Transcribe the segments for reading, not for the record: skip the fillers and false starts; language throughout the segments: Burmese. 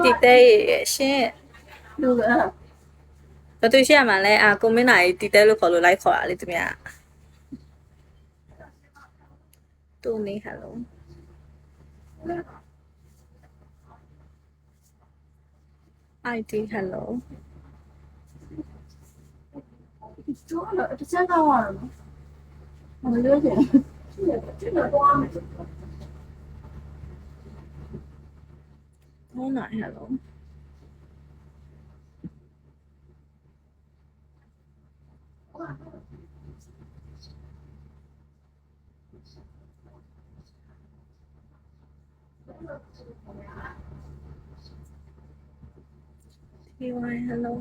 တီတဲရဲ့ရှင်းလူကဘာသူရှိရမှာလဲကိုမင်းနိုင်တီတဲလို့ခေါ်လို့လိုက်ခေါ်တာလေသူများတူနေဟယ်လိုID hello တော့တစ်ချက်ကောင်းရတော့မလို့ရတယ်这个多没好难 hello ทีวาย hello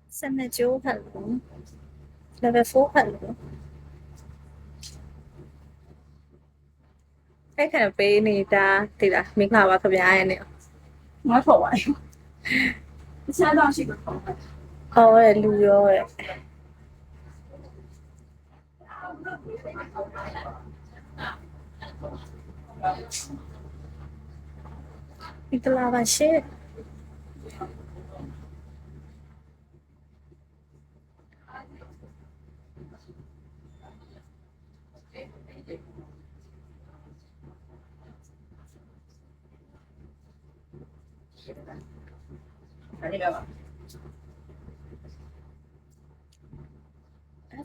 12 hello level 4 hello အဲ့ခံပေးနေတာတိလားမင်္ဂလာပါခင်ဗျာရဲ့နေ့我说完现在是一个头ဟောရဲ့လူရောရဲ့မင်္ဂလာပါရှင်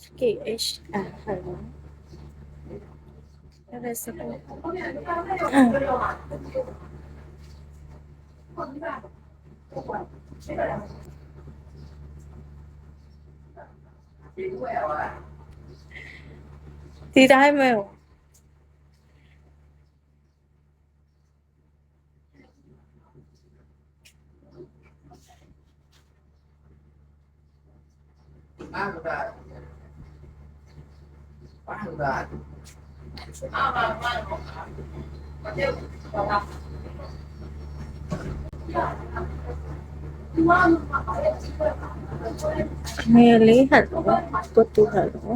FKH hello level 7ဒီတိုင်းပဲငယ်လေးဟယ်လိုကိုတူဟယ်လို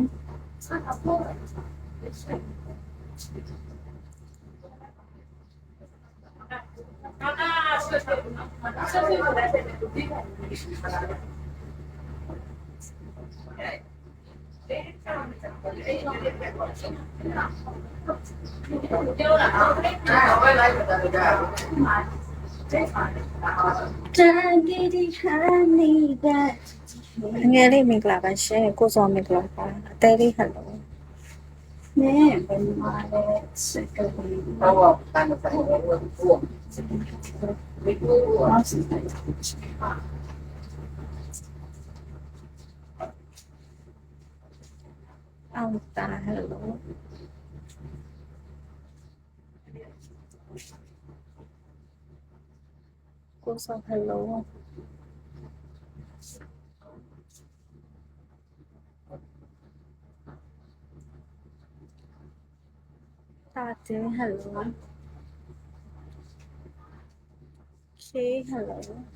ငယ်လေးမင်္ဂလာပါရှင်ကိုစောမင်္ဂလာပါအသေးလေးဟယ်လို 네 웬만해 색깔이အောင်တာဟယ်လိုကိုစောဟယ်လိုတာတဲဟယ်လိုရှေးဟယ်လို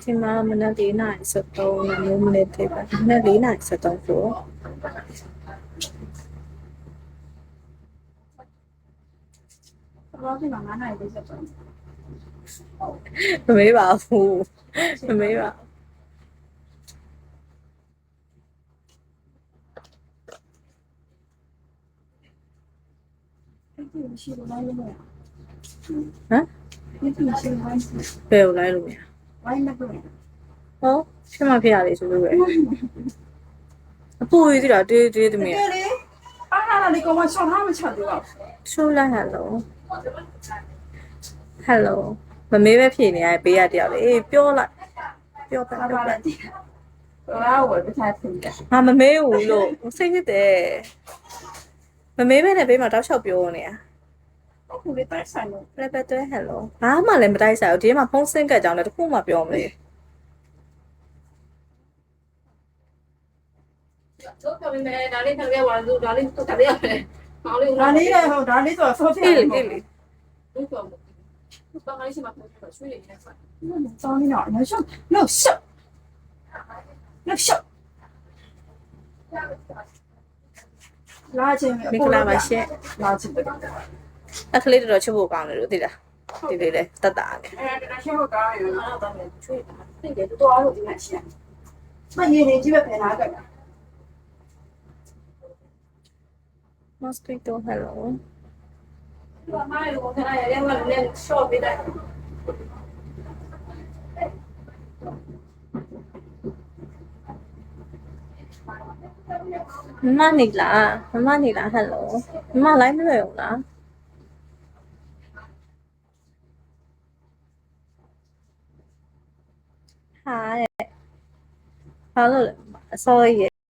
ဒီမှာမနက်4 နာရီ 73မိနစ်ထိပါမနက်4 နာရီ 73ဆိုတော့ဒီမှာ9နိုင်လေးစက်တော့မမေးပါဘူးမမေးပါအဲ့ဒီရှိလို့လိုက်လို့မရဟမ်အဲ့ဒီရှိလို့လိုက်ဘယ်ကိုလိုက်လို့မရဝိုင်းမလို့ဟောဖြစ်မဖြစ်ရလေဆိုလို့ပဲအပူကြီးတိတာတေးတေးသမီး ကဲလေအားလာလေကောင်မချောင်းထားမချသေးပါဘူး ဆိုလာဟယ်လိုဟယ်လိုမမေးပဲဖြေနေရဘေးရတယောက်လေပြောလိုက်ပြောပါ ဘာ ပြော ပါ ပါ လဲတော့ဝယ်ပြထားတယ်ငါမမေးဘူးလို့စိတ်ဖြစ်တယ်မမေးပဲနဲ့ဘေးမှာတောက်လျှောက်ပြောနေတာ ခုလေးတိုက်ဆိုင်လို့ ပြပြတွဲ hello ဘာမှလည်းမတိုက်ဆိုင်ဘူးဒီမှာဖုန်းဆင်းကတ်ကြောင်းလည်းတစ်ခုမှပြောမလို့ တို့ပြောမိမယ်ဒါလေးခံခဲ့ပါလို့ဒါလေးတို့ဒါလေးရတယ်မောင်လေး ဒါလေးလည်းဟိုဒါလေးဆိုဆော့ပြ အေး တယ် လေအေးလေ တို့ပြောမှုတို့ဘာလေးရှိမှပြောရွှေ့နေနေဆိုင် ဆောင်းနေတော့no show no show no show လာချင်း မင်္ဂလာပါရှင် လာချင်းတယ် အခလေးတော်တော်ချစ်ဖို့ကောင်းတယ်လို့သိလားဒီလေးလေတတ်တာနဲ့ ဒါရှင်းဖို့ကောင်းရ အားတော့မယ်ရွှေ့တာ သိတယ်တော်တော်လို့ဒီမှာရှင်းမရင်းနေကြည့်ပဲဖယ်လာကြတာ mosquito hello ဒီမှာမိုင်းလို့ခဏရရဲကလည်း short ပေးတယ် မမနေလားမမနေလား hello မမ live မလွယ်ဘူးလားဟာတဲ့ဘာလို့လဲ sorry